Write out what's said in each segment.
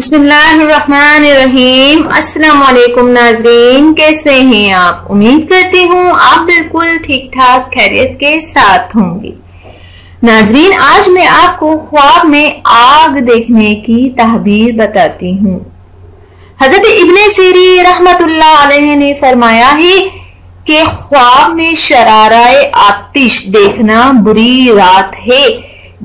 बिस्मिल्लाहिर्रहमानिर्रहीम। अस्सलाम वालेकुम नाज़रीन, कैसे हैं आप? उम्मीद करती हूँ आप बिल्कुल ठीक ठाक खैरियत के साथ होंगे। नाज़रीन, आज मैं आपको ख्वाब में आग देखने की तहबीर बताती हूँ। हजरत इब्ने सीरी रहमतुल्लाह अलैहि ने फरमाया है कि ख्वाब में शराराए आतिश देखना बुरी रात है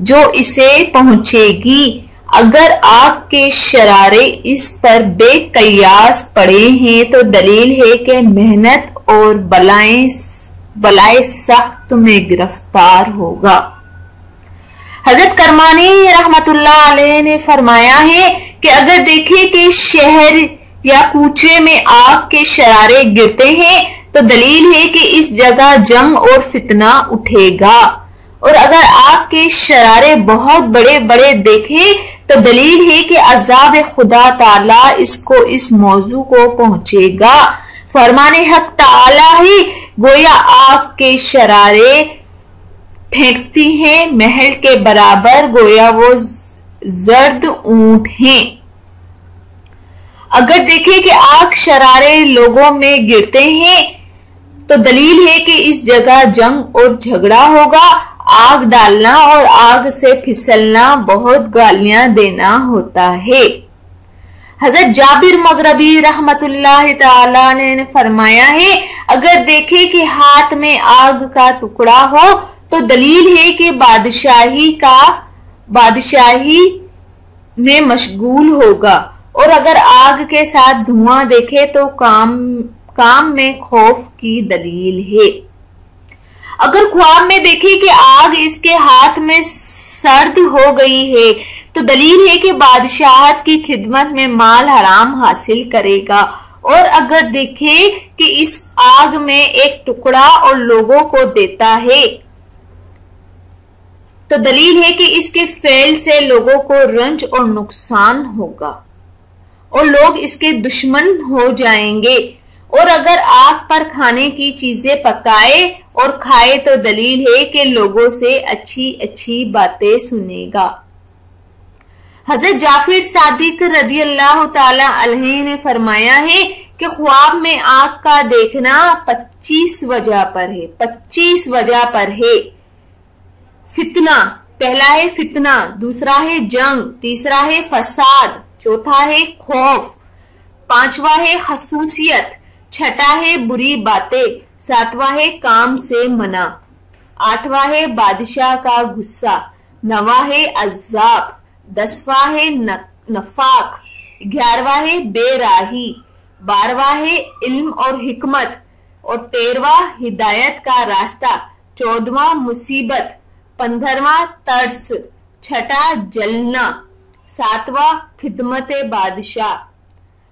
जो इसे पहुंचेगी। अगर आग के शरारे इस पर बेकयास पड़े हैं तो दलील है कि मेहनत और बलाए सख्त में गिरफ्तार होगा। हजरत करमानी रहमतुल्लाह अलैहि ने फरमाया है कि अगर देखें कि शहर या कूचे में आग के शरारे गिरते हैं तो दलील है कि इस जगह जंग और फितना उठेगा, और अगर आग के शरारे बहुत बड़े बड़े देखें तो दलील है कि अज़ाब खुदा ताला इस मौजू को पहुंचेगा। फरमाने हक ताला ही गोया आग के शरारे फेंकती हैं महल के बराबर, गोया वो जर्द ऊंट हैं। अगर देखें कि आग शरारे लोगों में गिरते हैं तो दलील है कि इस जगह जंग और झगड़ा होगा। आग डालना और आग से फिसलना बहुत गालियां देना होता है। हजरत जाबिर मगरबी रहमतुल्लाह ताला ने फरमाया है, अगर देखे कि हाथ में आग का टुकड़ा हो तो दलील है कि बादशाही में मशगूल होगा, और अगर आग के साथ धुआं देखे तो काम में खौफ की दलील है। अगर ख्वाब में देखे कि आग इसके हाथ में सर्द हो गई है तो दलील है कि बादशाहत की खिदमत में माल हराम हासिल करेगा, और अगर देखे कि इस आग में एक टुकड़ा और लोगों को देता है तो दलील है कि इसके फेल से लोगों को रंज और नुकसान होगा और लोग इसके दुश्मन हो जाएंगे, और अगर आग पर खाने की चीजें पकाए और खाए तो दलील है कि लोगों से अच्छी अच्छी बातें सुनेगा। हजरत जाफिर सादिक रदी अल्लाह ताला अलैहि ने फरमाया है कि ख्वाब में आग का देखना 25 वजह पर है। 25 वजह पर है। फितना, पहला है फितना, दूसरा है जंग, तीसरा है फसाद, चौथा है खौफ, पांचवा है खसूसियत, छठा है बुरी बातें, सातवां है काम से मना, आठवां है बादशाह का गुस्सा, नवा है अज़ाब, 10वां है नफाक, 11वां है बेराही, 12वां है इल्म और हिकमत, और 13वां हिदायत का रास्ता, 14वां मुसीबत, 15वां तरस, छठा जलना, 7वां खिदमत बादशाह,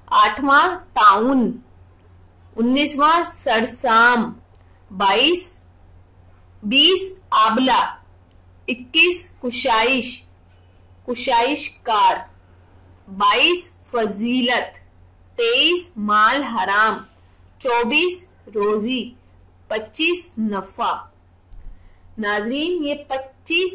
8वां ताउन, 19वां सरसाम, 20 आबला, 21 कुशाइशकार, 22 फजीलत, 23 माल हराम, 24 रोजी, 25 नफा। नाजरीन, ये 25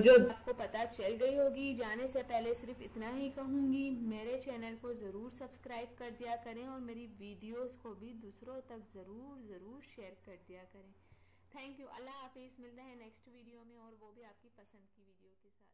जो आपको पता चल गई होगी। जाने से पहले सिर्फ इतना ही कहूंगी, मेरे चैनल को जरूर सब्सक्राइब कर दिया करें और मेरी वीडियोस को भी दूसरों तक जरूर शेयर कर दिया करें। Thank you. अल्लाह हाफिज। मिलते हैं नेक्स्ट वीडियो में, और वो भी आपकी पसंद की वीडियो के साथ।